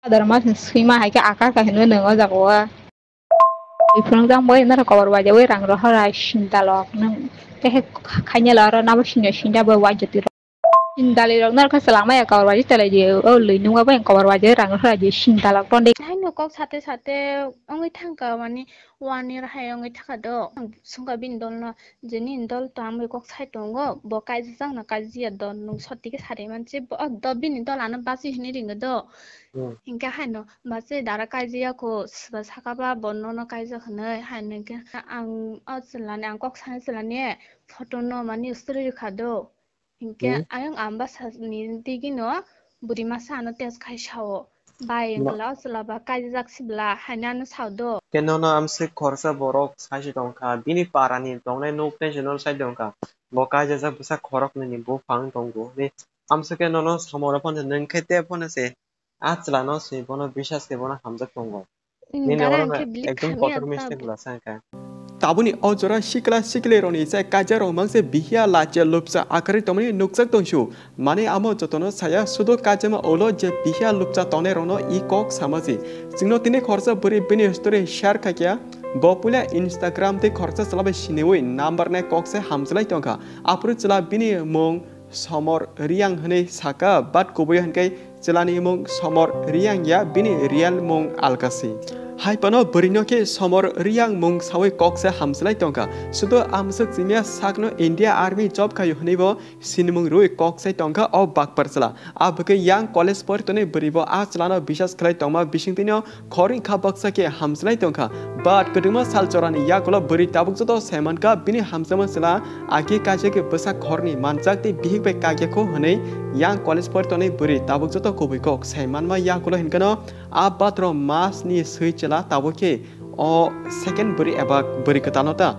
Adar mas schema hai cái akar ka hinu nang jago ifrang jang boy na cover wa jawe rang ro hara shinta lok nang te khanya la ro na ba shinda ba wa jati ro shinda le rong na ka salama ya cover wa jita le je o le nu wa ba cover wa je rang ro hara je shinta lok ton de hai no kok sate sate ongi thangka mani wani ra hai ongi thaka do sunga bin dol na jeni dol to amoi kok sai tongo bo kai jang na kai ji do nung sotti ke sare man che bo do bin dol an ba si hini ring do hingga hai no ba che dara kai ji ko ba saka ba bonno no kai ja khane hai ne ke ang aslan ang kok sai slan ne photo no mani story kha do hingga ayang amba sa ni digi no buri masa no tes khai sao Bai engkau selaba kajak sebelah hanya saudo. Kenapa amsi korsa borok saji dongka bini parani dongne nuk national side dongka boka jaza busa korok ni bu fang donggo ni amsi kenapa samora pon neng kete pon se atsla no se bono bishas ke bono hamzak donggo ni ne bono ekdom kotor mistake bula sangka Tabuni ojora shikla shikleroni sai kajaro mangse bihia lache lupsa akari tomani nuksak tongshu mane amo jotono saya sudo kajama olo je bihia lupsa tone rono I kok samaji jingno tine khorsa buri bini story share khakya bopula Instagram te khorsa chlabe sinewoi number ne kok se hamslai tongka apru chla bini mong somor riang hne saka bat koboi hankai chelani mong somor riang ya bini real mong alkasi Hai pano berino ke somor riang mung sawe kok se hamslai tongka sudo amsuk jimia sakno India Army job kayu hnibo sinmung rui kok se tongka o bak parsala abke yang college por tone beribo a chlano bisas khlai tongma bisingtino khoring kha baksa ke hamslai tongka but keduma sal chorani yakolo beri tabuk joto seman ka bini hamsama sala ake kaje ke basa khorni manjak te bihik be kage ko hne yang college por tone beri tabuk joto kobui kok seman ma yakolo hinkano a batro mas ni sui chela taboke o second beri eba beri ketanota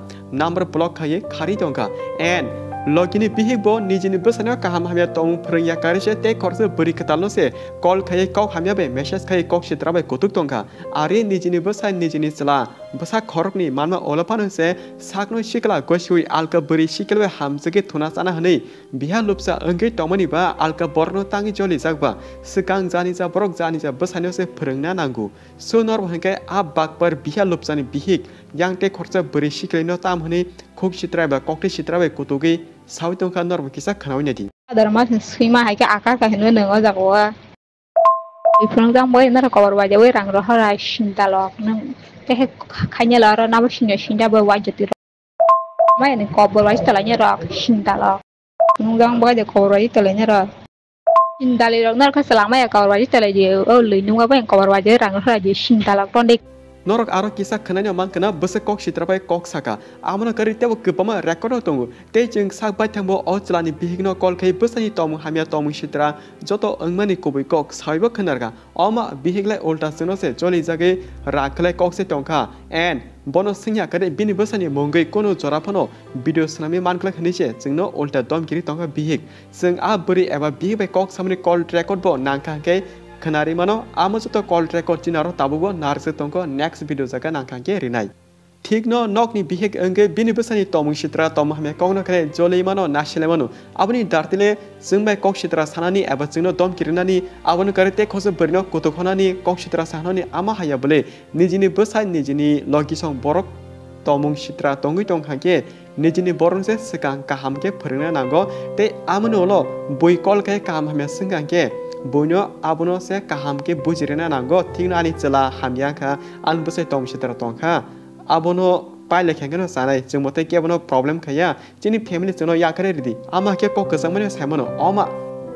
number block khaye khari tongka and logini bihigbo nijini besana kaham hamya tong prya karise te korse beri ketalno se call khaye kok hamya be message khaye kok sitra be kotuk tongka are nijini besa nijini sala basa khorokni manma olapan se sakno shikla goshui alka beri shikelwe hamjege thuna sana hne biha lupsa angge tomani ba alka borno tangi joli jakba sikang jani ja borok jani ja besano se phreungna nangu sonor bhankai a bakpar biha lupsani bihik yang te khorsa beri shikelno tam hne khok sitra ba kokte sitra be kotugi sawi tongka nor kisa khanawi nadi Adar mas schema hai cái akar ka hinu nang jago ifrang jang boy na cover wa jawe rang ro hara shinta lok nang te khanya la ro na ba shinda ba wa jati ro mai ne cover wa istalanya ro shinta lok nung jang boy de cover wa istalanya ro shinta le rong na ka salama ya cover wa istala je o le nung wa ba cover wa je rang ro hara je shinta lok ton de Norok aro kisa khananya man kana bese kok sitrapai kok saka amana kari tebo kepama record tongu te jeng sakbai thangbo o chlani bihigno kol khai besani tom hamya tom sitra joto angmani kobui kok saibo khanarga oma bihiglai ulta sino se joli jage rakhlai kok se tongkha and bono singya kare bini besani mongai kono jorapano video snami mankla khnise jingno ulta dom kiri tongkha bihig jeng a buri eba bihbai kok samni call record bo nangkha ke Kenari mano amo joto call record jinaro tabubo narse tongko next video jaga nangkangke rinai ठीक न नकनी बिहेक अंगे बिनि बसानि तमु सित्रा तम हमे कौन करे जोले मनो नासिले मनो आबनि दार्तिले जोंबाय कक सित्रा सानानि एबा जोंनो दम किरनानि आबन करे ते खस बरनो कोतखनानि कक सित्रा सानानि आमा हाया बले निजिनि बसाय निजिनि लगिसं बरक तमु सित्रा तंगि तंखाके निजिनि बरनसे सिगां काहामके फोरोंना नांगो ते आमनोलो बय कल के काम हमे सिगांके बोनो आबनो से काहामके बुजिरेना नांगो थिगनानि चला हामियाखा आनबसे तम सित्रा तंखा abono paile khengano sanai jengmote ke abono problem khaya chini family jono yakare ridi ama ke kok samane saimono oma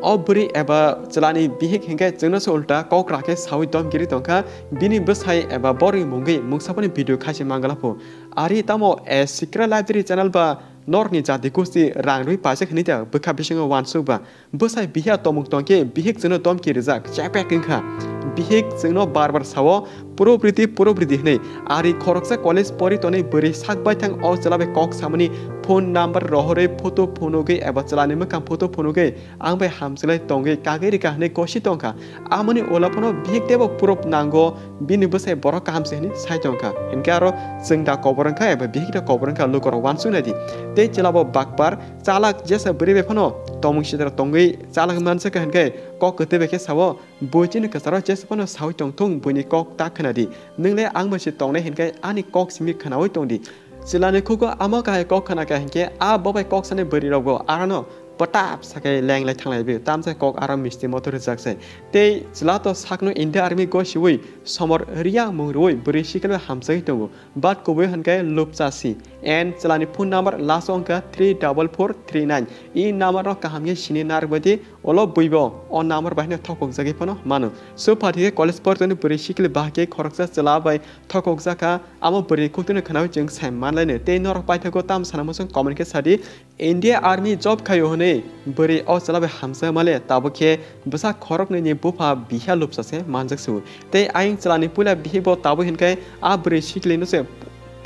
obri eba chalani bihik henge jengno se ulta kok rakhe sawi dom giri tongkha bini besai eba bori mungi mungsapani video khasi mangalapo ari tamo a secret library channel ba norni jati kusti rangrui pase khni ta bukha bisingo wansu ba besai bihya tomuk tongke bihik jono dom ki rijak chapek kha bihik jengno barbar sawo पुरोबृति हनै आरि खरकसा college परितनै बोरै साकबाय थां अ चलाबे कक सामनि phone number रहरै photo फोनोगै एबा चलाने मकाम फोटो फोनोगै आं बे हामसलाय तंगै कागै रिका हनै कोसि तंका आमनि ओलाफनो बिगदेबो पुरोब नांगो बिनि बसाय बर कामसे हनै साइ तंका इनके आरो जों दा कबरंका एबा बिहिदा कबरंका लुकर वानसुनादि ते चलाबो बाकबार चालाक जेसा बोरै बेफनो तमुसिदर तंगै चालाक मानसे कहनकै कक कते बेखे सावो बोचिन कसारो जेसपनो सावि तंथुं बुनि कक ता खनादि नोंले आं मोसे तंनाय हिनकै आनि कक सिमि खनावै तंदि सिलाने खुको आमा काहे कक खना काहेके आ बबाय कक साने बोरि रगो आरानो पटाप साके लेंलाय थांलाय बे तामसे कक आराम मिस्ति मथुर जाकसे ते सिला तो साकनो इंडिया आर्मी गो शिवै समर रिया मुंगरुय बोरि सिकल हामसै तंगो बाट कोबे हनकै लुपचासी एन सिलानि फोन नम्बर लास्ट अंक 34439 इ नम्बर र काहामगे सिनि नारबदि ओलो बुइबो अ नम्बर बाहिने थकक जागे फनो मानो सो फाथिके कलेज परतनि बोरि सिकल बाहके खरकसा चलाबाय थकक जाका आमो बोरि कुतने खनाव जों साइ मानलायने ते नर पाइथको ताम सानामसं कमेन्ट के सादि इंडिया आर्मी जॉब खायो हने बोरि अ चलाबाय हामसा माले ताबके बसा खरक ने बुफा बिहा लुपसासे मानजकसु ते आइन चलानि पुला बिहेबो ताबो हिनकै आ बोरि सिकलिनुसे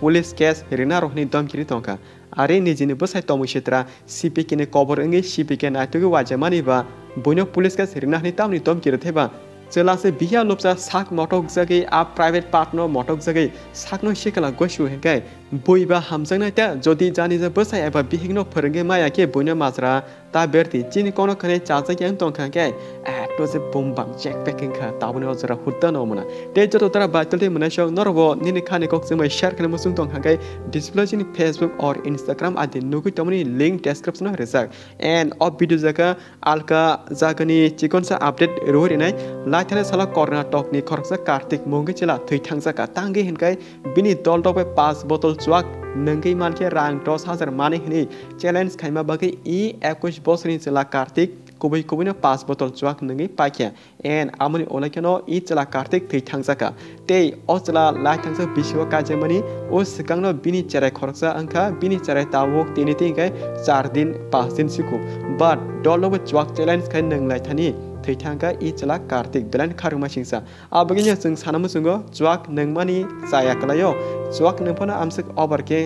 पुलिस केस रिना रोहनि दमकिरि तंका आरे निजिनि बसाय तमु क्षेत्र सीपीके ने कवर अंगे सीपीके नाटुगु वाजमानिबा बयनो पुलिस केस रिना हनि तामनि दमकिरि थेबा चलासे बिहा लुपसा साक मटक जगै आ प्राइवेट पार्टनर मटक जगै साकनो सिकला गसु हेकै बयबा हामजंनाय ता जदि जानि जे बसाय एबा बिहिगनो फोरंगे माया के बयनो माजरा ता बेरति चिनि कोनो खने चाजा के तंखा के एटो जे बमबां चेक पैकिंग खा ताबने अजरा हुद्दा नमना ते जतो तरा बातलते मनाशो नरबो निनि खाने कक जमै शेयर खाने मसुं तंखा के डिस्प्ले जिनि फेसबुक और इंस्टाग्राम आदि नुगु तमनि लिंक डिस्क्रिप्शन रिजर्व एंड अफ वीडियो जका आलका जागनि चिकनसा अपडेट रोहरिनाय लाइथाने साला कर्नाटकनि खरकसा कार्तिक मंगै चला थैथांजाका तांगे हिनकै बिनि दल दबे 5 बोतल चुवाक नंगै मानके रां 10,000 माने हिनि चैलेंज खाइमा बागै इ 21 बोसोरनि चला कार्तिक कुबैनो 5 बोतल चुवाक नंगै पाइखे एन आमनि ओलाकेनो इ चला कार्तिक थैथांजाका ते अ चला लाइथांजा बिसिवा काजेमनि ओ सिगांनो बिनि चेराय खरकसा अंखा बिनि चेराय तावक तिनि तिंगाय 4 दिन 5 दिन सिकु बाट दल दबे चुवाक चैलेंज खाइ नंलायथानि थैथांगा इ चला कार्तिक बेलान खारुमा सिंसा आबगिnya जों सानामुसुंगो जुवाक नोंमानि जाया कलायो जुवाक नोंफोना आमसक अबरके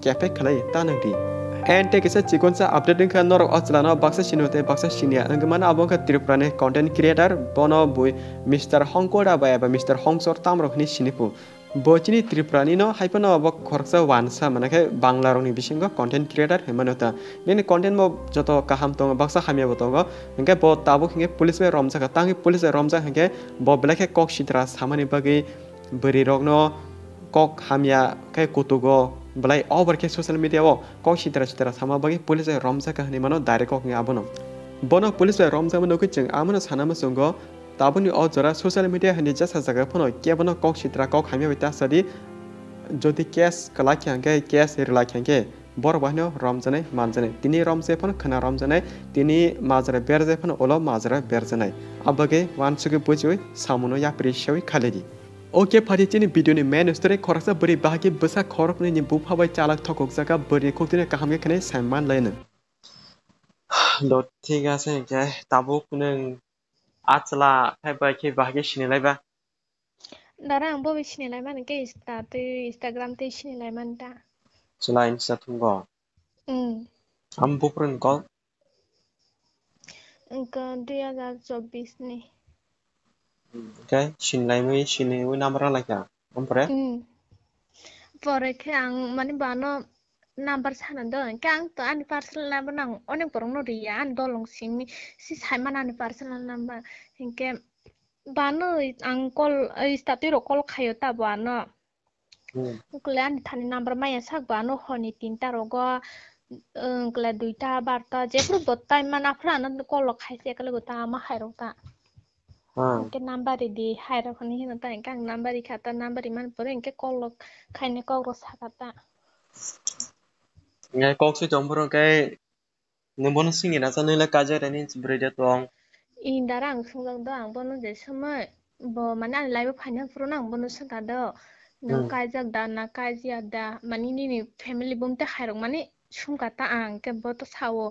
केफे खलाय तानंदि एंड टेकेसा चिकनसा अपडेट नखा नर अचलानो बाक्सा सिनोते बाक्सा सिनिया अंगमान आबंका त्रिपुराने कंटेंट क्रिएटर बनो बुय मिस्टर हंकोडा बायबा मिस्टर हंसर तामरखनि सिनिपु बचिनि त्रिपुरानि न हाइपनो अब खरसा वानसा मानके बांला रंनि बिसिंगो कंटेंट क्रिएटर हेमानोता बेनि कंटेंट मो जतो काहाम तंग बाक्सा खामिया बतंगो हंगे ब ताबो हिंगे पुलिस बे रमजाका तांगे पुलिस रमजा हंगे ब ब्लैक कक सिद्रा सामानि बगै बोरि रगनो कक हामिया के कुतुगो ब्लाइ ओवर के सोशल मीडिया वो कक सिद्रा सामा बगै पुलिस रमजाका हनि मानो डाइरेक्ट कक आबनो बनो पुलिस रमजा मनो किचं आमनो सानामा संगो ताबुनि अजरा सोशल मीडिया हनि जसा जगह फनो केबनो कक सिद्रा कक हामिया बिता सदि जदि केस कलाख्यांगे केस रिलाख्यांगे बर बाहनो रमजानाय मानजानाय तिनि रमजे फन खना रमजानाय तिनि माजरा बेरजे फन ओलो माजरा बेरजानाय अबगे वानसुगे बुजोय सामुनो या प्रिशोय खालेदि ओके फादिचिनि भिडियोनि मेन स्टोरी खरसा बोरि बाहागि बसा खरकनि नि बुफाबाय चालाक थकक जागा बोरि खक्तिने काहामगे खने सामान लायनो द ठीक আছে के ताबुक नों आचला फाइबाय के बाहागि सिनिलायबा दारा आंबो सिनिलाय मान के इंस्टाग्राम ते सिनिलाय मान दा चला इंस्टा थुंगो हम बुफ्रन कल इनका 2024 नि के सिनिलाय नाम्बार लायका ओमफ्राय परे के आं माने बानो नाम्बार सानदों के आं तो आंनि पार्सनेल नाम्बार नां अनेक बरं नरिया आं दलं सिंनि सि साइमान आंनि पार्सनेल नाम्बार हिंके बानो आं कल स्टार्टिरो कल खायो ता बानो क्ले आंनि थानि नाम्बार माया साक बानो हनि 3टा रगो क्ले 2टा 12टा जेफ्रो बत्ता मान आफ्रानो कल खायसे एकले गोता मा खायरता इनके नाम्बार दि हायरखनि हिनता इनके आं नाम्बार खाता नाम्बार इमान परे इनके कल खायने कल साकाता ngai kok si tombro kai nembon singi na sanila kaja rani brede tong indara ang sungang do ang bono je samai bo mane ang live finance pro nang bono saka do nang kaja da na kaja da mani ni family bomte khairok mane sungkata ang ke bo to sawo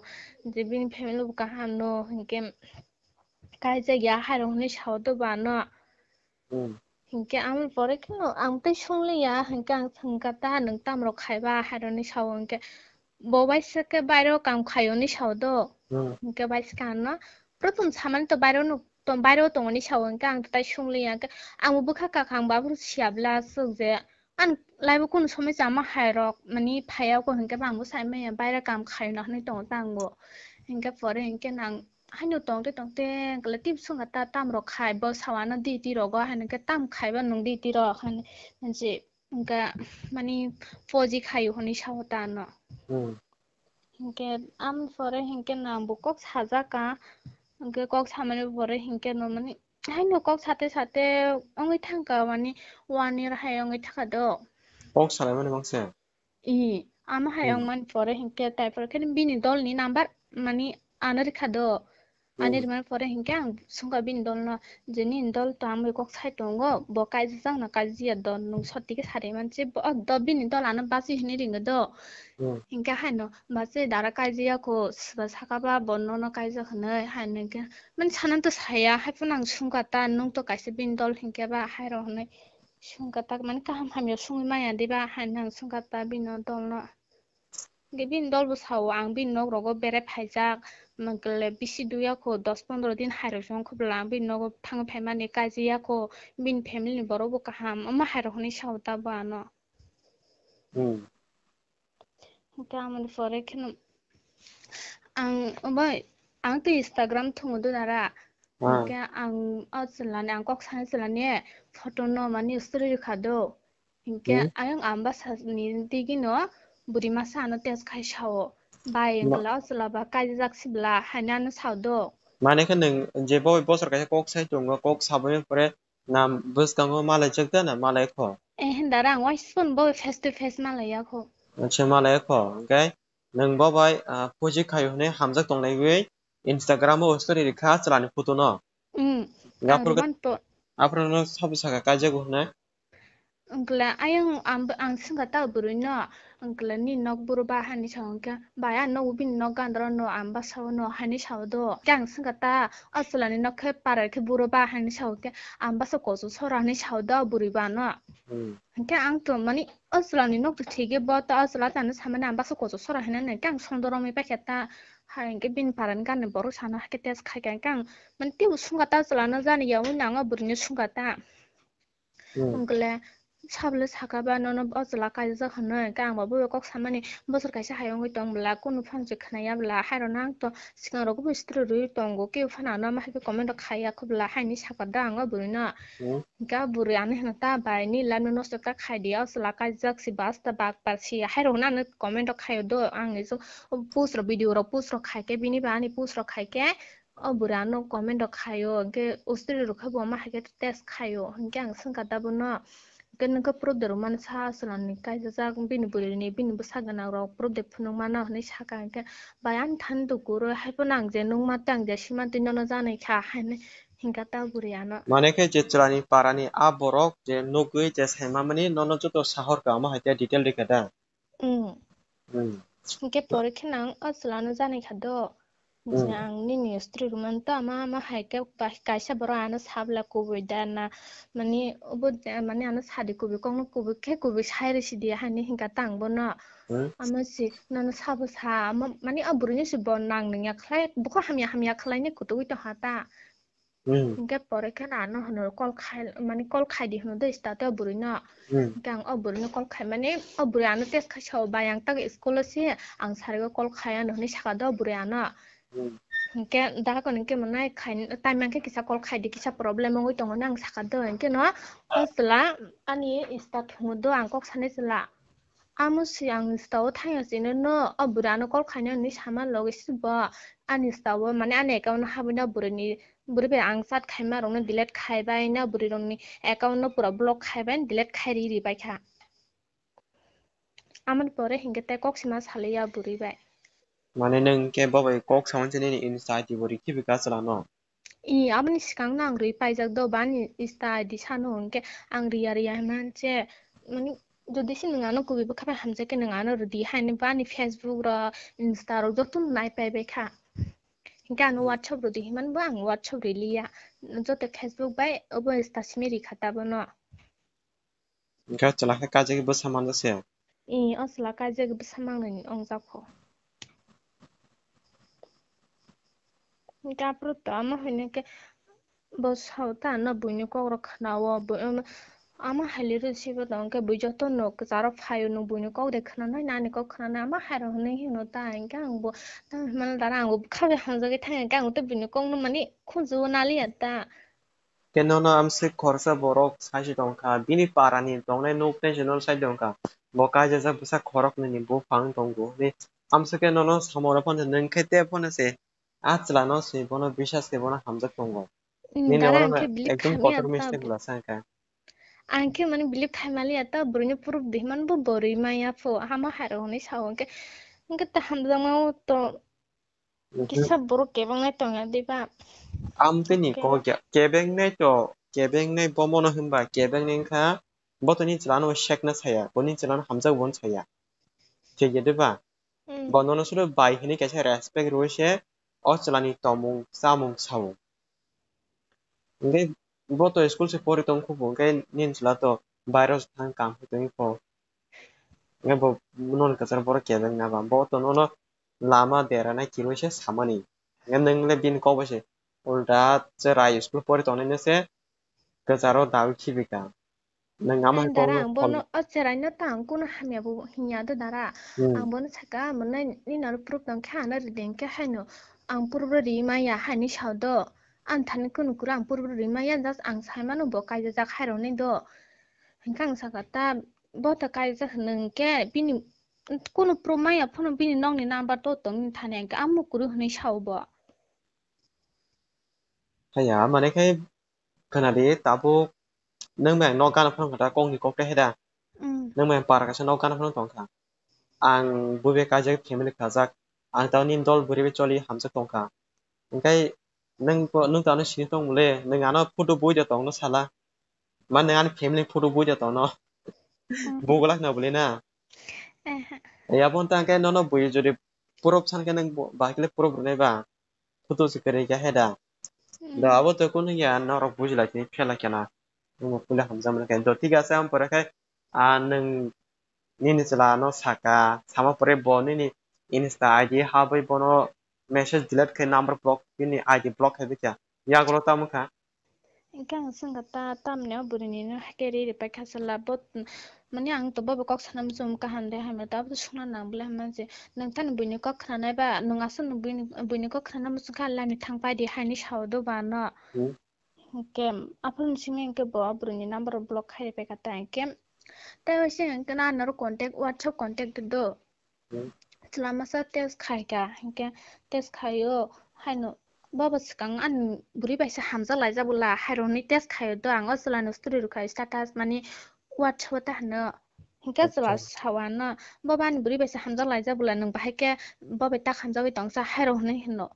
je bin family bu ka hano hinke kaja ya khairok ni sawo do ba no hinke amul pore kino ang tai sunglia hinke ang sengkata nang tamro khaiba haroni sawo hinke bobai seke bairo kam khayoni sawdo hinke baiskana protum saman to bairo tongoni sawo hinke ang tai sunglia ke ang bukha kakang babur siabla sugje an laibu kun somai jama hairok mani phaya ko hinke bangbu saimaya baira kam khayna hni tong tangbo hinke pore hinke nang haino tongte kala tip sunga ta tam ro khai bo sawana di ti ro go haino ke tam khai ba nung di ti ro han manche hinka mani foji khai honi sawta no hinke am pore hinke nang bu kok saja ka hinke kok samane pore hinke no mani haino kok sate ongi thangka mani 1 year hai ongi thaka do kok salai mani bangse I ama hayang man pore hinke tai pore ken bini dol ni number mani anar khado anir man pore hinke ang sunga bin dol na jeni dol to am kok sai tongo bo kai jang na kai ji do nung soti ke sare man che bo do bini dol ana basi hini ring do hinke haino basi dara kai ji ko saka ba bonno no kai ja khane haino ke man sanan to saya hai punang sunga ta nung to kai se bin dol hinke ba hai ro hne sungkata man kaham hamya sungi maya diba hanang sungkata bino dolno ge bin dol bu sawo ang bin nog rogo bere phaijak mangkle bisi duya ko 10-15 din hairo jong khubla ang bin nog thang phaimani kajiya ko bin family boro bu kaham ama hairo honi sawta ba no kamon fore khin ang to Instagram thungu dara ke ang aslane ang kok san slane photo no mani story khado hinke ayang amba sasni digino burima sano tes khai sawo bai ngla sala ba kai jak sibla hanan sawdo mane ke nung je boy bosor ka kok sai tongo kok sabone pore nam bus kango malai chakta na malai kho hindara ang wai sun bo face to face malaya kho acha malai kho okay nung bobai poji khayo ne hamjak tongnai wi Instagram o story rikha chalani photo no gapur ka apro no sabsaka kajago ne Angkla ayang ang singata buruno angkla ni nok buru ba hani sawangka baya no ubin no gandro no amba saw no hani sawdo kang singata aslani no ke para ke buru ba hani sawke amba so kosu sora hani sawdo buri ba no ke ang to mani aslani nok thige ba ta asla tan samane amba so kosu sora hani ne kang sondoro mi paketa haenge bin paran kan boru sana ke tes khai kang man ti sungata aslana jani yawu nanga burni sungata angkla sabla sakaba nono asla kaisa khana kang babu kok samani bosor kaisa hayong tong bla kunu phangje khnaya bla hairo nang to sikang rogo bistru ru tongo ke phana na ma ke comment khaya khobla haini sakada anga burina ga buri ane hna bai ni lanu no sota khai dia asla kaisa si basta bak parsi hairo na ne comment khayo do ang so post ro video ro post ro khai ke bini ba ni post ro khai ke burano comment khayo ke ustri ro khabo ma ha ke test khayo hingang sangkata buno kan ka product man sa salan ni kai za bin buri ni bin busagana ro product phunung mana ni saka ka bayan than du guru hai panang je nung ma tang je siman tin no janai kha han hinga ta buriano mane ke je chalani parani a borok je nugui je saima mani nono joto sahor ka ma hatia detail rekada hinga pore khinang aslano janai khado jang ni ni stri ruman ta ma haike kaisa boro ana sabla ko wedana mani obod mani ana sadi ko bi kong ko ke ko bi saire sidi hani hinga tang bona ama si nana sabu sa mani aburu ni si bon nang ning ya khlai buko hamya khlai ni kutu to hata hinga pore kana no hono kol khai di hono de sta ta buru na gang aburu ni kol khai mani aburu ana tes khai saw bayang ta school si ang sare kol khai ana ni saka da buru ana ke da ko ke manai khai time ke kisa kol khai di kisa problem ngoi tong nang saka do ke no asla ani start hudo ang kok sane sala amusi ang staw thaya sine no aburano kol khai ni sama logis ba ani staw mane ane account habina burani burbe ang sat khai ma rong delete khai bai na buri rong ni account no pura block khai bai delete khai ri bai kha amar pore hingete kok sima saleya buri bai mane nung ke bobai kok sawan chini ni insight bori ki bika chalano amni sikang nang ri paijak do bani ista di sano ke ang riya man che mani যদি সে নঙানো কবিব খাবা হামজাকে নঙানো রদি Heine বানি Facebook র Insta র যতন নাই পাইবে খা हिंगा आं WhatsApp रो दिहिमान बो आं WhatsApp रिलिया जोते Facebook बाय ओबो स्टासिमेरि खाताबो न Engka celaka kaje bersama se. E असला काजे बेसामांनायनि अंजाखौ हिंगा प्रुता मा होनके बस हावता न बुइनो Kaur खनावो ama hali resibo dong ke bujo to no zaro phayo no buino ko de khana nai nani ko khana ama haro ne hino ta inga angbo ta man dara angbo khabe hanja ge thang ga angto buino ko no mani khunju nali ata Kenono amse khorsa borok 60 tongka bini parani tongnai nok tensional sai tongka bo kaje ja busa khorok ni bo phang tonggo ni amse kenono samora pon neng khete pon se achla no se bono bisas ke bono hamjak tongo ni ne dara oro angke bilip ekdum khami kotor ata mistake la sanka angke mani bilip khamali ata buino puru dihman bo bori maya fo ama haro ne sawo ke ingke ta hamjang mau to kisa boro kebang nai tonga diba amte ni ko kebeng nei bomono himba kebeng nei kha botoni chlano shek na saya boni chlano hamjak bon saya ঠিক আছে বা বন্ধন আসলে বাইহিনী কাছে respect রয়েছে অচলানি তমুং সামুং সামুং ওকে বত school সে পড়ে তং খুব ওকে নিনছলা তো বাইরে থাং কাম হইতই পো ওকে ব নন কাছার পরে কেবেন না বা বত নন লামা দেরানা কি রয়েছে সামানি ওকে নংলে বিন কবসে উল্টা যে রাই স্কুল পড়ে তনেছে কাছারও দাউ খিবিকা nang ama Ai ko dara no ang thom bono ocherai no tang kuno hamya bu hinya do dara ang bono saka mona ni nar proof dang kha na rideng ke haino ang purbo ri maya hani shaudo an than kuno kura ang purbo ri maya jas ang sai mano bo kai ja khairo ni do hingkang saka ta bo ta kai ja nang ke bini kuno pro maya phono bini nong ni number to tong ni thane ang amu kuru hani shaubo kaya mane kai kana de tabu nang bang no kana phang kata kong ni kok te heda nang bang par ka sa no kana phang tong kha ang buve kaje family khajak ang taw nin dol buribe choli hamsa tongkha engkai nang taw no sini tong mule nang ano photo boi da tong no sala man nang an family photo boi da tong no bogolak na bule na ya bon tang kai no no boi jodi purop san ka nang bakle purop ne ba photo se kare ka heda da abo to kun ya no ro bujla ni phela kana nang pula hamza man kai do ঠিক আছে am pore kai nang nini chela no saka sama pore bo nini insta id habai bono message delete kai number block ini id block hai bikya ya golo tamuka Kang sanga ta tamne burini no hakeri re pa khasala bot mani ang to bobo kok sanam zum ka hande ha meta bu suna nang bla man je nang tan buini kok khana ba nang asun buini kok khana mu ka la mi thang pa di ha ni shaw do ba no kem apun simi ke bo burini number block khai pe ka ta kem ta wase ang kana nar contact whatsapp contact do selama sa tes khai ka ke tes khayo haino baba sikang an buri baisa hamza laija bula haironi tes khayo do ang oslano story rukai status mani whatsapp ta hano hingka jala sawana baba an buri baisa hamza laija bula nang bahai ke baba ta hamza wi tongsa hairo hne hino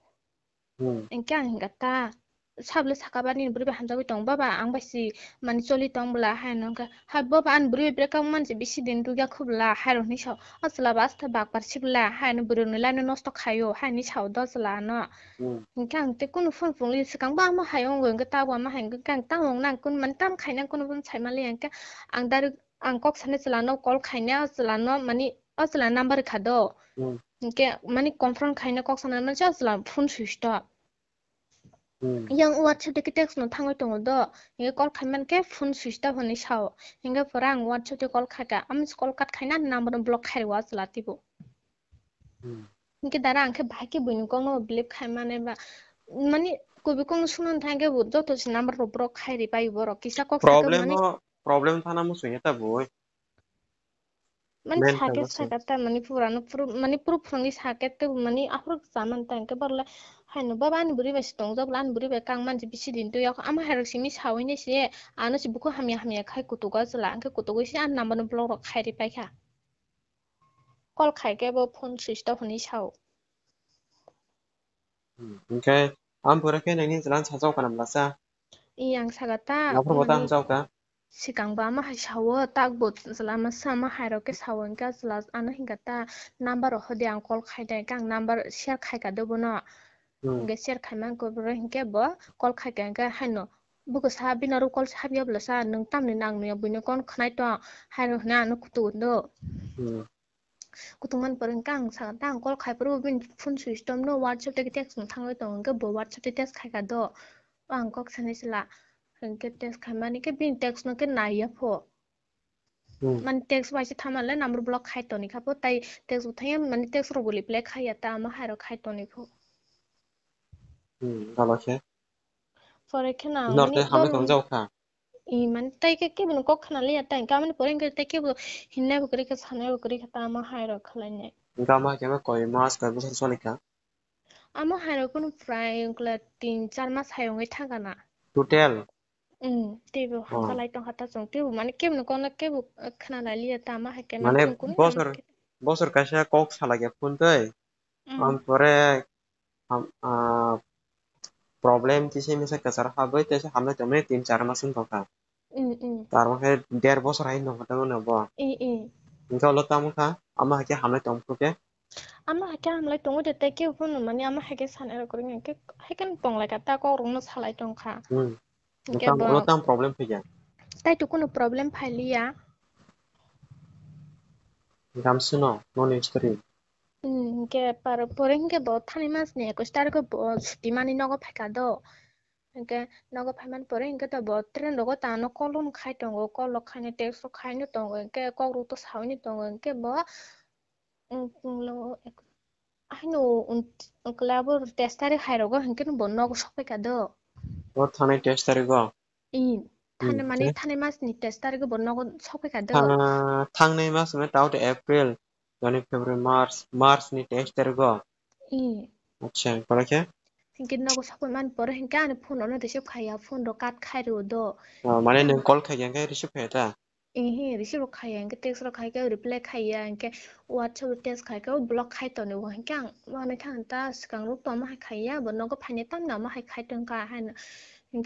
engke ang hingka ta sable sakabani buri ba hamza wi tong baba ang baisi mani choli tong bula haino ka ha baba an buri breka manse bisi din tu ga khubla hairo hni saw asla basta bak parsibla haino buri no lano nosto khayo haini saw do sala no hingkang te kun phone phone li sakang ba ma hayong wen ga ta wa ma hang kang ta wong nang kun man tam khaina kun bun chai ma le ang ka ang dar ang kok sane sala no call khaina sala no mani asla number khado hingke mani confront khaina kok sana ma cha sala phone switch off yang WhatsApp de text no thangoi tongo do hinga call khaiman ke phone switch off honi saw hinga porang WhatsApp de call khaka am call kat khaina number block khai wa sala tibo hinga dara angke bhai ke buin kong no believe khai mane ba mani kobi kong sunan thange bu joto si number ro block khai ri pai boro kisa kok saka mani problem thana mu sunya ta boy mani men ta sake bose sakata mani purano mani puru phrangi sake te mani afruk saman tangke barla haino baba an buri bes tong jok lan buri be kang manji bisi din tu yak ama hero simi sawine se ano si buku hamya hamya khai kutuga jala angke kutugo si an number block ro khai ri pai kha call khai ke bo phone switch off honi saw okay am pore kai nang ni jalan sa jaw kanam lasa iyang sagata ngapur bota mani ham jaw ka sikangba ma hai sawo takbo jala ma sama hairo ke sawo ka jala ano hingata number ho de ang call khai dai kang number share khai ka dobo no Hingga share khaiman ko bro hingga bo call khai ka haino buku sa binaru call sa biya bla sa nung tam ni nang ni buino kon khnai to haino na no kutu no kutungan pereng kang sa tang call khai pro bin phun system no whatsapp te text nang thang to hingga bo whatsapp te text khai ka do ang kok sani sila hingga text khaimani ke bin text no ke nai ya pho man text wise thamal number block khai to ni kha po tai text uthai man text ro boli play khai ya ta ma hairo khai to ni pho Kalau ke Fore khena mani norte hamle don tong jau kha man tai ke bin ko khana le ta ka man poreng ke tai ke hinna bukri ke sane bukri ke ta ma hairo khalai ne gama ke ma koi mas koi bosor solika ama hairo kun fry kla 3-4 mas hayo ngai thanga na total tebo hankalai tong hata jong tebo mani kem no kon ke bu khana la le ta ma ha ke na মানে chung kun বছর কাছে cock সালাগে phone তৈ আমপরে problem কিসে মিসে কাছার হাবই তেসে হামলে তুমি 3-4 মাস দকা তার মানে 1.5 বছর আইন দকা নব ইনকা হলো তামখা আমা হাকে হামলে তমকুকে ama ha ke hamlai tong de tai ke fun mani ama ha ke sane ro kring ke ha ken tong la ka ta ko rong no salai tong kha ke ba হলো তাম problem ফিজা tai to কোনো problem phailia গামসুনো non history ke par poreng ke bo thani mas ne ko star ko bo chuti mani nogo phaka do ke nogo phaiman poreng ke to bo tren logo ta no kolum khai tongo kol khai ne text khai ne tongo ke ko ru to sau ni tongo ke bo lo ai no un klabo testare khai rogo ke no bo nogo sope ka do ও থানে test তারিখ i thane mani thane mas ni testare ko bo nogo sope ka do থাংনাই মাস May টাউট April January February March নি test তারিখ i আচ্ছা পরে কে hinkin nogo sope man pore hinka ne phone ono de sep khaya phone ro kat khai ro do মানে নং call খাইয়াঙ্গাই receive হেতা receive khai yang ke text ro khai ke reply khai yang ke whatsapp text khai ke block khai to ne wa kang wa ne thang ta skang ru to ma khai ya bo no ko phane tam na ma khai tong ka han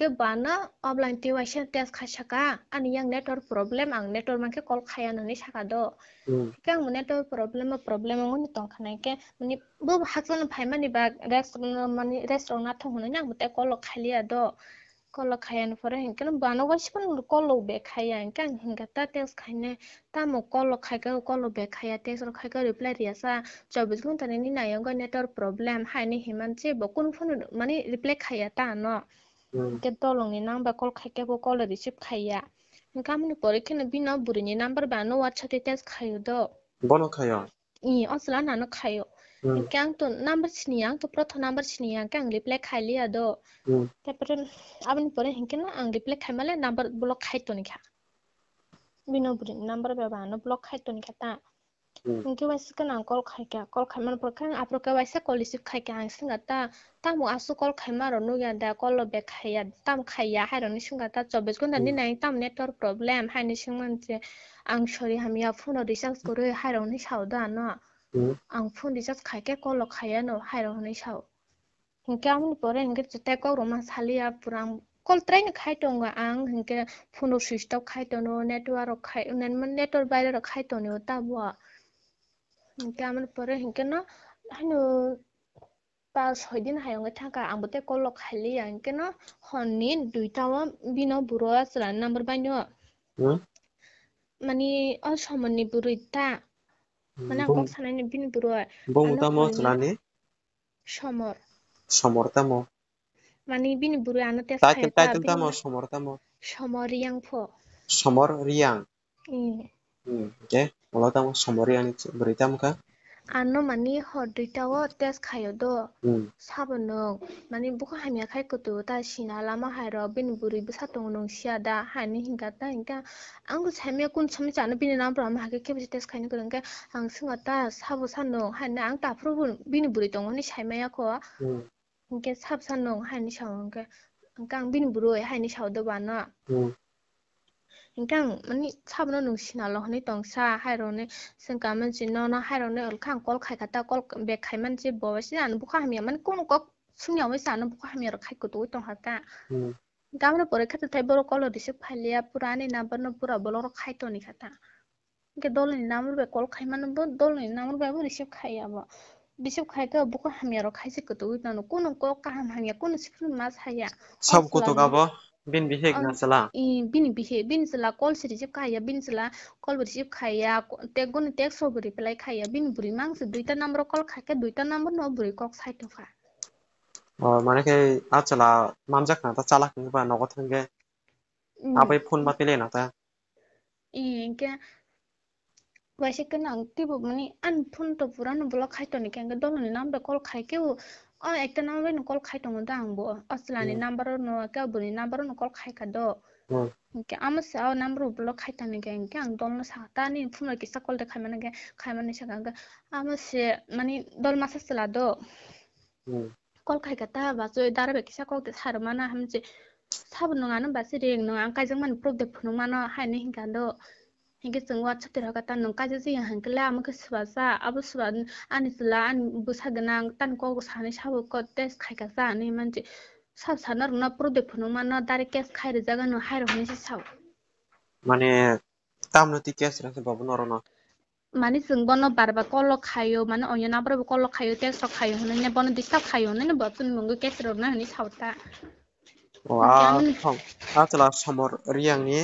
ke bana offline tuition test khai saka ani yang network problem ang network man ke call khai an ni saka do kang network problem ngon tong khana ke mani bo haksan phai mani ba restaurant na thong ne nang te call khai lia do kalau kaya pore hingga bano wasi pun kalau be kaya hingga hingga ta tes kaya ta mau kalau kaya kalau be kaya tes kalau kaya reply dia sa coba pun tadi ni na yang kan network problem hai ni himan sih bokun pun mani reply kaya ta no hingga tolong ni nang bakal kaya bo kalau receive kaya hingga mani pore kena bina buri ni number bano WhatsApp tes kaya do বনো খাইয়া asla nano kaya hingga tu number sini yang tu proto number sini yang kan reply kaya do তারপরে আপনি পরে হিংকে না আং reply খাইমালে number block খাইতো নি খা বিনোবরি নাম্বার ব্যবহার ব্লক খাইতো নি খা তা হিংকে ওয়াইস কেন কল খাইকা কল খাইমার পর খান আপ্রকে ওয়াইসা কল রিসিভ খাইকা আং সিঙ্গা তা তামু আসু কল খাইমার নুয়া দা কল বে খাইয়া তাম খাইয়া হাইরনি সিঙ্গা তা 24 ঘন্টা নি নাই তাম নেটওয়ার্ক প্রবলেম হাইনি সিংমান যে আং সরি হামিয়া ফোন রিচার্জ করে হাইরনি সাউদা না আং ফোন রিচার্জ খাইকে কল খাইয়া no হাইরনি সাউ hingga amni pore hingga cetek ko roma salia purang kol train khai tonga ang hingga phone switch off khai tono network khai network বাইরে khai tono ta bo hingga amni pore hingga no hanu pa 6 দিন hayong thaka ambote kol khali hingga no honni duita wa bino buro asra number baino mani asomani buruita mana kok sanani bin buro বমু তামো চলানি সমর সমর্তামো mani bini buru anu tes title khayata title bini তামো সমর্তামো সমর yang pho Samar Reang i oke kalau tamu Samar Reang berita muka ano mani hor duita wo tes khayo do sabono mani buka hamya khai kutu ta sina lama hairo bini buru bisa tong nong sia da hani hingga ta hingga angku samya kun sami jana bini nam pra ma hake kebisi tes khaino kurang ke ang singa ta sabo sano hani ang ta pro bini buru tong ni saimaya ko hingga sab sano hani saung ke ang bini buru hani sau do bana hinggang mani sabno nung sinalo hani tongsa hairone sengka manji nono hairone ulkhang kol khai kata kol be khai manji bawasi an bukha hamya man kono kok sungya wai san bukha hamya ro khai kutu tong haka gamno pore khata tai boro kol dise phalia purani number no pura bolo ro khai toni khata ke dolni number be kol khai man bo dolni number be bo receive khai aba Bisip khai ke buku hamia ro khai se ketu itano kuno ko kaham hamia kuno sipun mas haya Sab kutu oslani gabo bin bihik na sala. bini bihe bin sela kol siri sip khaya bin sela kol beri sip khaya tek gun tek so beri pelai khaya bin buri mang se duita number kol khai ke duita number no buri kok sai to kha Mana ke achala manjak na ta chalak ni ba nogo thangge abai phone ba pele na ta. ke Waise ke nang tibu mani an phun to puran blok khai to ni ke dol ni number kol khai ke একটা number no kol khai to ngda angbo aslani number no ka buri number no kol khai ka do ke ama sa number blok khai ta ni ke ang dol no sa ta ni phun ki sa kol de khai mane sa ga ama se mani dol masa sala do kol khai ka ta ba so dar be ki sa kol de sar mana hamje sab no ngana ba se reng no ang kai jang man project phun mana hai ni hinga do hinga जों WhatsApp तिर haka tan nong kaje jing han kala am ke swasa abu swan ani sala an busa ganang tan ko sane sabo ko test khai ka sa ni manje sab sanar na project phun mana dare kes khai re jaga no hai ro ni saw Mane tamno ti kes ra se babu noro no. Mani जों बनो बारबा call खायो माने अन्य Nabar call खायो tax खायो होनने बनो disturb खायो होनने बचन मंगो केसर ना हनी सावता Wah, thong. Achala samor riang ni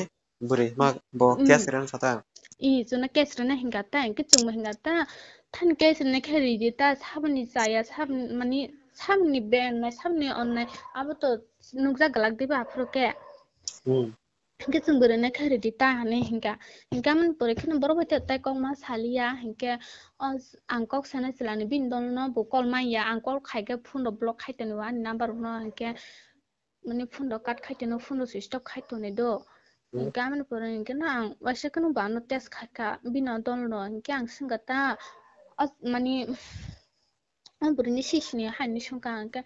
buri ma bo kes ran sata. जना केसर ना हिंगाता इनके जों हिंगाता थान केसर ने खेरी देता साबनी जाया साब मानी साबनी बेन ना साबनी अन्ने अब तो नुकजा गलक देबा afro के hinga जों बरने खेरी देता हने hinga मन परे खन बरोब ते कong मा सालिया hinga angkok sana selani bin don no bo kol maya angkol khaike phun do block khaite no an number no hinga mani phun do kat khaite no phun do switch off khaito ne do hinga man pore hinga na wase kono bano test khaka bina don no hinga ang singata mani an burini sisini hani shunka hinga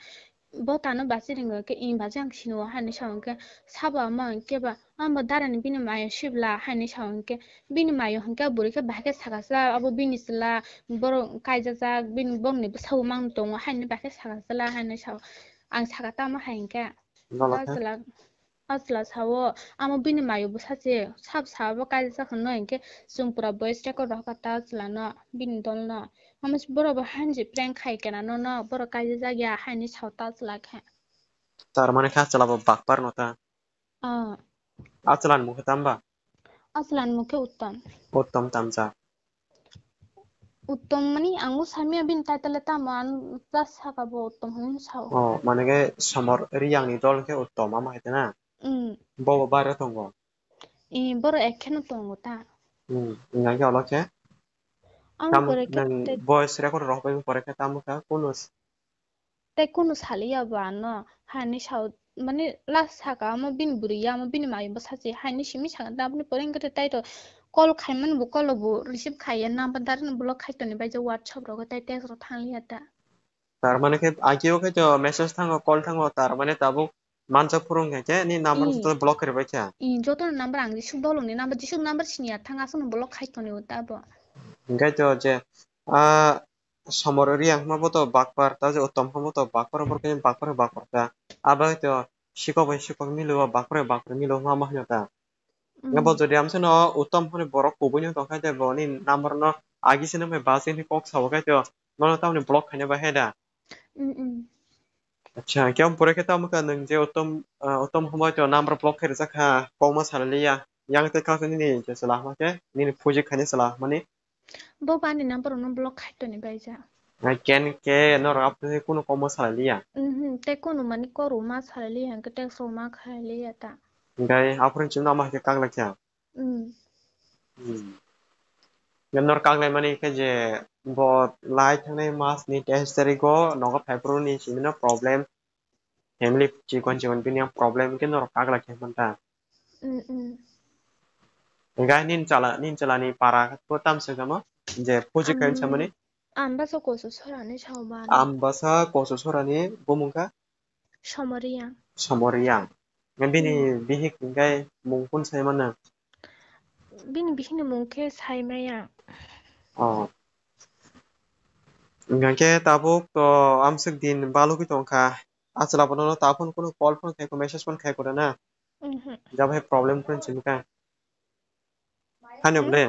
bo tano basiringa ke in bajang sino hani shawanga saba ma hinga ba amba darani bini maya shibla hani shawanga bini mayo hinga burika bahke sagasa abo bini sila boro kaijaja bini bomni sawu mang tongo hani bahke sagasala hani shaw ang sagata ma hinga Nolake. asla sawo amo bini mayo busache sab sabo kaijaja khano hinga sumpura voice record hakata asla no bini dolno Hamas boro ba hanji prank khai kana no boro kaijaja ya hani shawta asla kha Tar mane kha chala bo bakpar no ta. Ah, Achalan mu tamba. aslan muke Uttam tamja. uttom mani angu samia bin taitale taman plus hakabo uttom hun saw Mane ke samor riang ni dol ke uttam ama hetena. Bo bare tongo. boro ekkeno tongo ta Ingan ke olok ke. amu Tam pore ke nang voice record roh pe pore ke tamu ka kunus. te kunu salia ba no hani saw mani las haka amo bin buriya amo bin mayo basaje hani simi saga da apni pore ngate taito kol khaiman bu kol bu receive khaiya na ba dar blok khaito ni bai je whatsapp ro ga tai text ro thangli ata Tar mane ke ageo ke jo message thango call thango tar mane tabu mancha purung ke ni number i to block kare ba kya. joto number ang jisuk dolong ni number jisuk number sini thanga sun blok khaito ni uta bo Ingai to je a samor riang ma bo to bakpar ta je uttam ma bo to bakpar ke bakpar ta. Aba to shikok milu bakpar milu ma ma ta. Ngabo যদি আমছে ন উত্তম হনে বরক কবুনি তো খাইতে বনি number ন আগি সিনে মে বাসে নি কক সাও খাইতে ন তামনে ব্লক খাইনে বা হেডা আচ্ছা কেম পরে খেতে আমকা নং যে উত্তম সময় তো number block খাইরে জাখা comma সারলিয়া yang te ka ni je sala ma ke ni fuji khane sala mani bo bani number no block khaito ni bai ja ken ke no rap te kuno koma salia te kono mani ko roma sarali han ke tek so ma khali ata ngai apun chim na ma ke kang la kya Ganor kang lai mani ke je bo lai thane mas ni test tari go no ga february ni chimina problem family chikon bin yang problem ke nor kag la ke manta ngai nin chala ni para ko tam se gama je puji kain chamani amba so ko so sorani chawba ambasa koso sorani bomungka সমরিয়া samoriang ngabini bihik ngai mungkun sai mana bin bihini mungke saimaya oh ngake tabuk to amsik din balu ki tongka achla bono tapun kono call phone khai ko message phone khai ko na jab hai problem kun chimka hane ble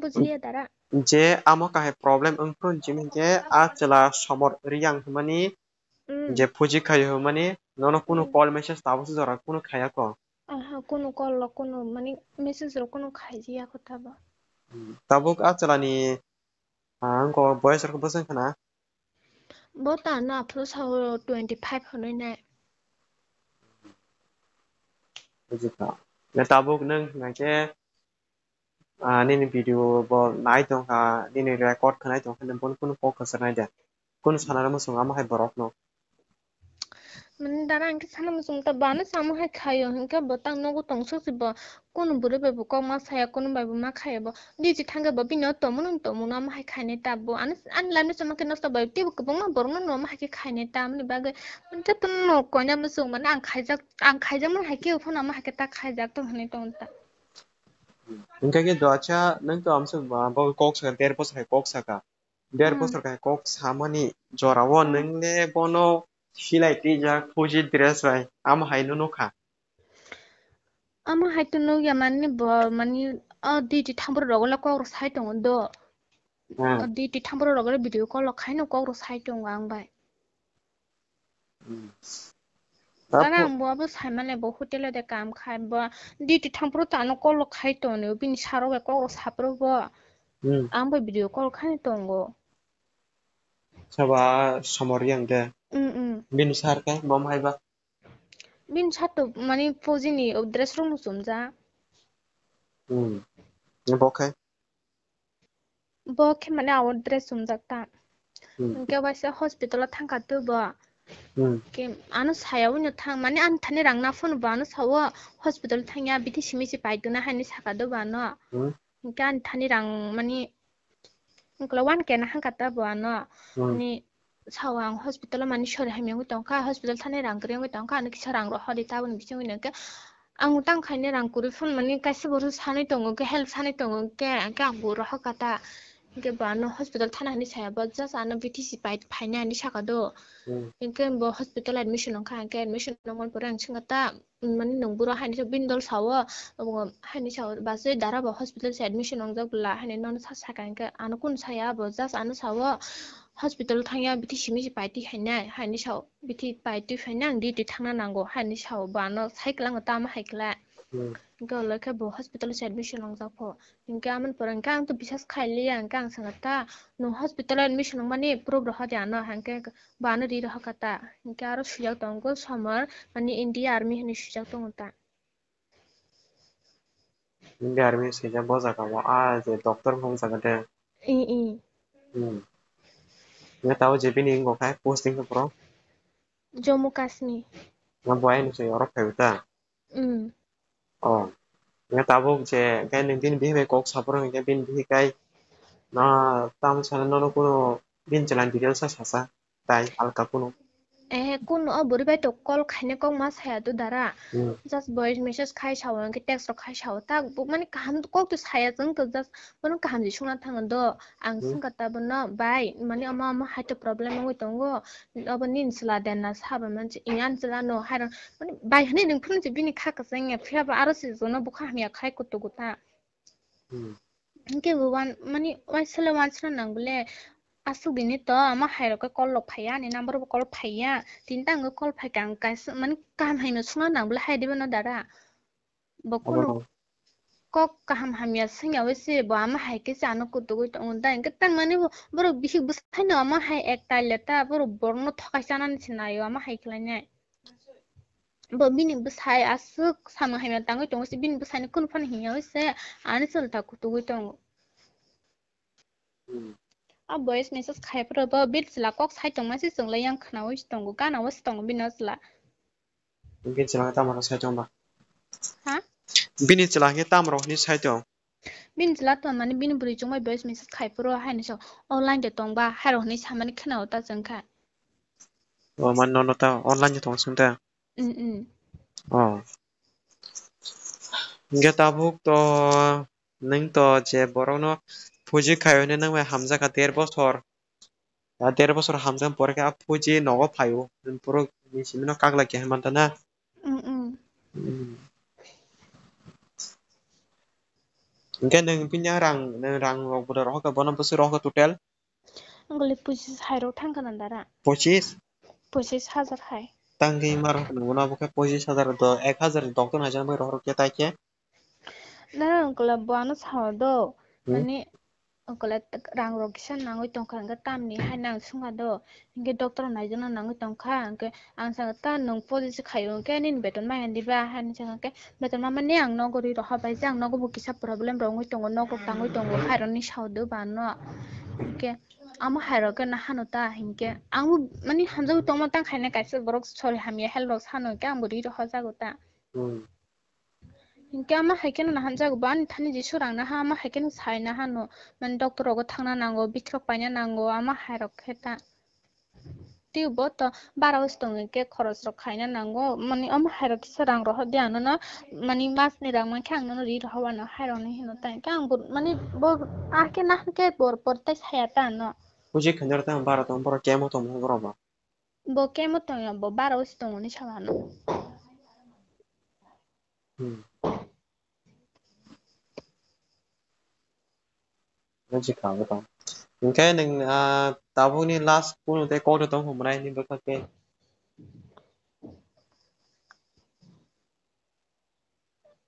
বুঝলিয়ে তারা je amo kahe problem ungprun jimike a chela somor riyang mani je puji khayo mani nono kuno call message tabu jora kuno khaya ko aha কোনো call কোনো মানে message র কোনো খাইজিয়া কথা বা tabuk a chela ni angko boys rok bosan kana বতা না flow Sao 25 হনই না bujika ne tabuk nang ngake nini video bo nai tong ka nini record khanai tong kan bon kuno focus nai de kuno sanara musung ama hai borok no মানে দাঁড়া আঙ্কে সানা মুসুম তা বানা সামু high খাইও হিংকে বতাং নগো তংসো sieve কোন বুরে বেবু ক মা সায়া কোন বাইবু মা খাইব দিজি থাঙ্গে ব বিনো তমুন আম হাই খাইনে তাবো আন লামনে সমাকে নষ্ট বাই টিবু কবং মা বরং ন মা হাই খাইনে তামনি বাগে মানে তো ন কইনা মুসুম মানে আং খাইজাক মান হাই কে ফোন আম হাই তা খাইজাক তো হনে তংতা Inka ke doacha nang to amse bo kok sa der bos hai kok saka der bos ka kok samani jorawo nang le bono hilai ti ja fuji dress bai am hai no kha ama হাই তো নগিয়া মানে মানে দিজি থাম্বর রগলা কর সাই দङ দ Diji থাম্বর রগলা video call খাইনো কর সাই দङ আং by দাঁড়া আং বয়াবো সাই মানে ব হোটেলে দে কাম খাই ব দিজি থাম্বর তানো কল খাই তো নে বিনি সারো বে কর সাপ্রো ব আং বাই ভিডিও কল খাই দङ saba somor yang de bin sar ka mom hai ba বিন সাতো মানে ফজিনি ড্রেস রুম সুমজা bokai ব খে মানে আওয়ার ড্রেস সুমজাকতা কে বাইসা হসপিটাল থাঙ্কা তো ব ke anu sayaw nya thang mane an thane rang na phone ba no sawa hospital thangya bithi simisi paiduna hani saka do ba no kan thani rang mani ngla wan ke na hangkata ba no ni sawang hospital mani shore hamyang tong ka hospital thane rang kreng tong ka ni kisarang ro hodi ta bun bising ne ke ang tang khaine rang kuri phone mani kaise boru sanai tong ke help sanai tong ke ka buru hakata ke ba no hospital thana ni saya ba just ana bithi si paina ni saka do Inke bo hospital admission nong khan ke admission nong on porang chingata mani nong buro hani so bindol sawo hani sawo base dara bo hospital se admission nong jabla hani non sa sa kan ke anu kun saya bo just anu sawo hospital thangya bithi simi si paiti haina hani sawo bithi paiti fainang di thangna nango hani sawo ba no saiklang ta ma haikla Inka leke bo hospital se admission nong japho inka aman porang kang to bisas khaili ang kang sangata no hospital admission nong mani proof ro hadi ano hanke bana ri ro hakata inka aro sujak tongo samar mani India army hani sujak tongta India army se ja bo jaka wa a je doctor hong jaka de i ne tawo je bin ingo kai posting ko pro Jammu Kashmir na boy ni se yorok peuta oh ne tabuk je kai ning din bihe kok sapro ke bin bihe kai na tam chana no kuno bin chalan details sa sa tai alka kuno কোন বরি by তো call খাইনে cock মাছ হায়া তো দারা just voice message খাই Sao কে text র খাই Sao তা মানে কাহাম কক তো সায়া जों তো জাস্ট মানে কাহাম জি सुना थाङो द आं संगता बन बाय माने ama height problem ngoi tongo अब निनसला देना साबा मानसि इयान जला न हार माने बाय हने नों फुन जे बिनि खाका जों फियाबा आरो से जनो बुखा हमिया खाय कुतु गुता के वन माने वाइसले वानसना नांगले asuk dini to ama hairo ka call lo phaya ni number bo call phaya tin tang ko call phai kang kai man kam hai no suna nang bla hai diba no dara bo kuno kok kaham hamya singya wese bo ama hai ke sano ko to to on dang ka tang mani boro bihi busai no ama hai ek tai leta boro borno thokai sana ni sinayo ama hai klanya bo bini busai asuk sama hai ma tang to wese bini busai ni kun fan hiya wese ani sol ta ko to to voice message khai pro ba bit sla kok sai tong ma si sung la yang khna wi tong gu kana was tong bin asla bin chalang tam ro sai jong ba ha bin chalang he tam ro ni sai jong bin sla to mani bin buri jong mai voice message khai pro ha ni so online de tong ba ha ro ni sa mani khna ta jang kha o man no ta online je tong sung ta oh nge tabuk to ning to je borono fuji khayo ne nang hamza ka 13 bosor 13 bosor hamza pore ka fuji nogo phayo puro ni simino kagla ke man ta na Engke neng pinya rang rok bodo roh ke bono bosu roh ke total Anggole 25,000 थांगोन दारा 25 25,000 हाय tangki mar nunguna buke 25,000 do 1,000 doktor hajan bai roh ke taike दारा uncle बुआनो सावदो hmm माने uncle रां रकिसन नांगै तंखा अंगे तामनि हाय नां सुंगादो इंगे doctor नायजों नांगै तंखा अंगे आं सांग ता नों पजिस खायो के निन बेतन मायदिबा हानि सांग के बेतन माने आं नगरि रहा बाय जे आं नगो बुकिसा प्रॉब्लम रंगै तंगो नगो तांगै तंगो हायरनि सावदो बानो के आम हायरक ना हानुता हिंके आं माने हामजो तंमा तां खायना काइसे बरक सरि हामिया हेल्थ सानो के आं बोरि रहा जागोता हिंके आमा हायकेन ना हानजागो बान थानि जिसु रांना हा आमा हायकेन सायना हानो माने डॉक्टर रगो थांना नांगो बिथ्रक पाइना नांगो आमा हायरक खेता टिउबो त 12 दङ के खरच रक खायना नांगो माने आमा हायरक रां रह दियानो ना माने मासनि रां मान के आंनो रि रहवानो हायरनि हिनो ताइ के आं माने ब आके ना के बर परते सायाता न puji khanar tang bara tang boro kemo tong boro ba bo केमो तङ bo 12 दङ नि सावानो Nanti kamu tau. Mungkin yang tahu ni last pun udah kau udah tahu mana ini berkat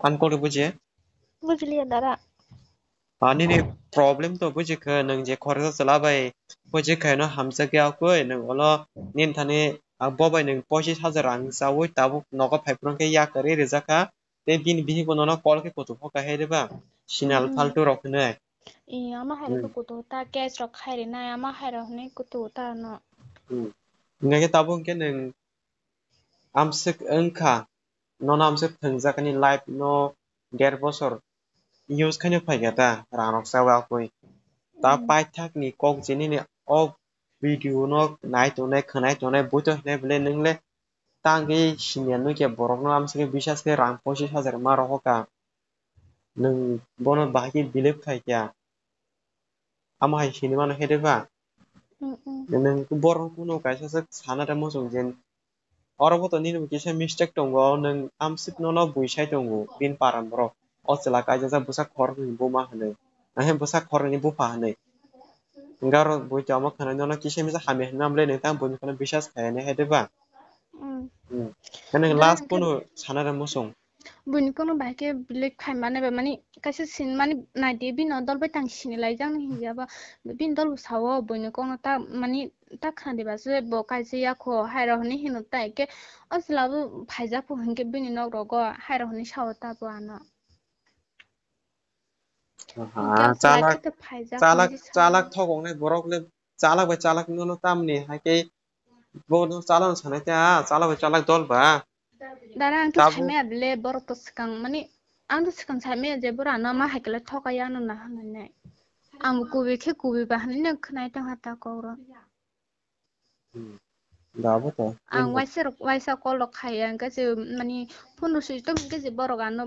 Uncle buji बुझलिए दारा ani ni problem to buji ke nang je khorja chala bai buji ke no hamsa ke aku nang olo nin thani abo bai nang 25,000 rang sawu tabu nogo phaipron ke ya kare rezaka te bin bihi kono no kol ke kotu ka he deba sinal faltu rok ne E आमा हायरको कुतो ता catch रक खायरे ना आमा higher हने कुतो ता न ngai tabu ke nang amsik engka no namsik thangjakani life no 1.5 bosor use khane phaigata ranok sawa koi ta paithak ni kok jini ni o video no nai to nai khanai to nai buto ne bele ningle tangi sinian no ke borok no amsike bisas ke rang 25,000 ma rohoka nung bono bahagi bilip khaikya ama hai sini mano hedeba nung borok kuno kaisa sak sana ta mosong jen oro to ninu kisa mistake tongo nung amsik no no buisai tongo bin param bro o chela kaisa sa busak khor ni buma hane ahe busak khor ni bupa hane ngaro boi chama khana no kisa misa hame namle ne tam bun khana bisas khayane hedeba kana last kono sana ta mosong बुनि कोनो बाके black फाइ माने बे माने कासे सिन माने नाइदे बिन दल बाय तां सिनि लाइ जां हियाबा बिन दल सावो बुनि कोनो ता माने ता खान्दे बासो ब कासे याखो हायर हनि हिनो ताइ के असलाबो फाइजा फो हंके बिनि नग रग हायर हनि सावता बो आना हिंके असला चालक खेते फाइजा चालक खनि चालक थगंने borokle चालक bai चालक no tamni hake bo no चालक sanai ta चालक bai चालक dol ba दारा आंथ' tabu सायमाया बेले बर'खौ सिगां माने आंथ' सिगां सायमाया जे बरानो मा हायकले थगायानो ना होननानै आं गुबैखे गुबैबा होननानै खोनायदों हाता गौर dabu to आं वाइसा कल खायो आं गासै माने 1500 तो गासै बर'गानो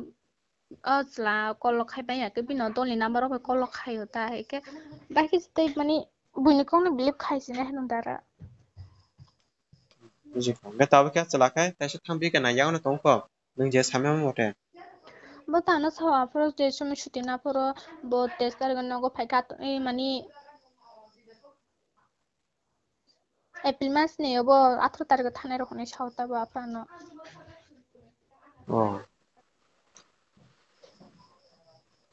अजला कल खायबाय के बिनो दलनि नाम्बाराव कल खायो ता एके बाकी स्टे माने बुनिखौनो बिलिभ खायसिना होन दारा bujikham tabu kya chalakai taise thambi kana yauna tongko nung je samyam mote bo tano sawa foro de समय छुट्टी ना फरो बो टेस्ट कर गनो फाइका ए माने एप्रिल मास ने बो 18 तारिख थानाय रखने सावता बो आफ्रानो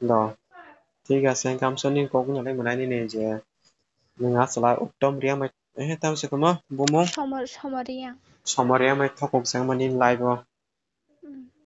do ঠিক আছে kamsoni kok nalai manai ni je nunga chala uttom riya mai tam se komo bumong समरिया somoria mai thokok sang mani live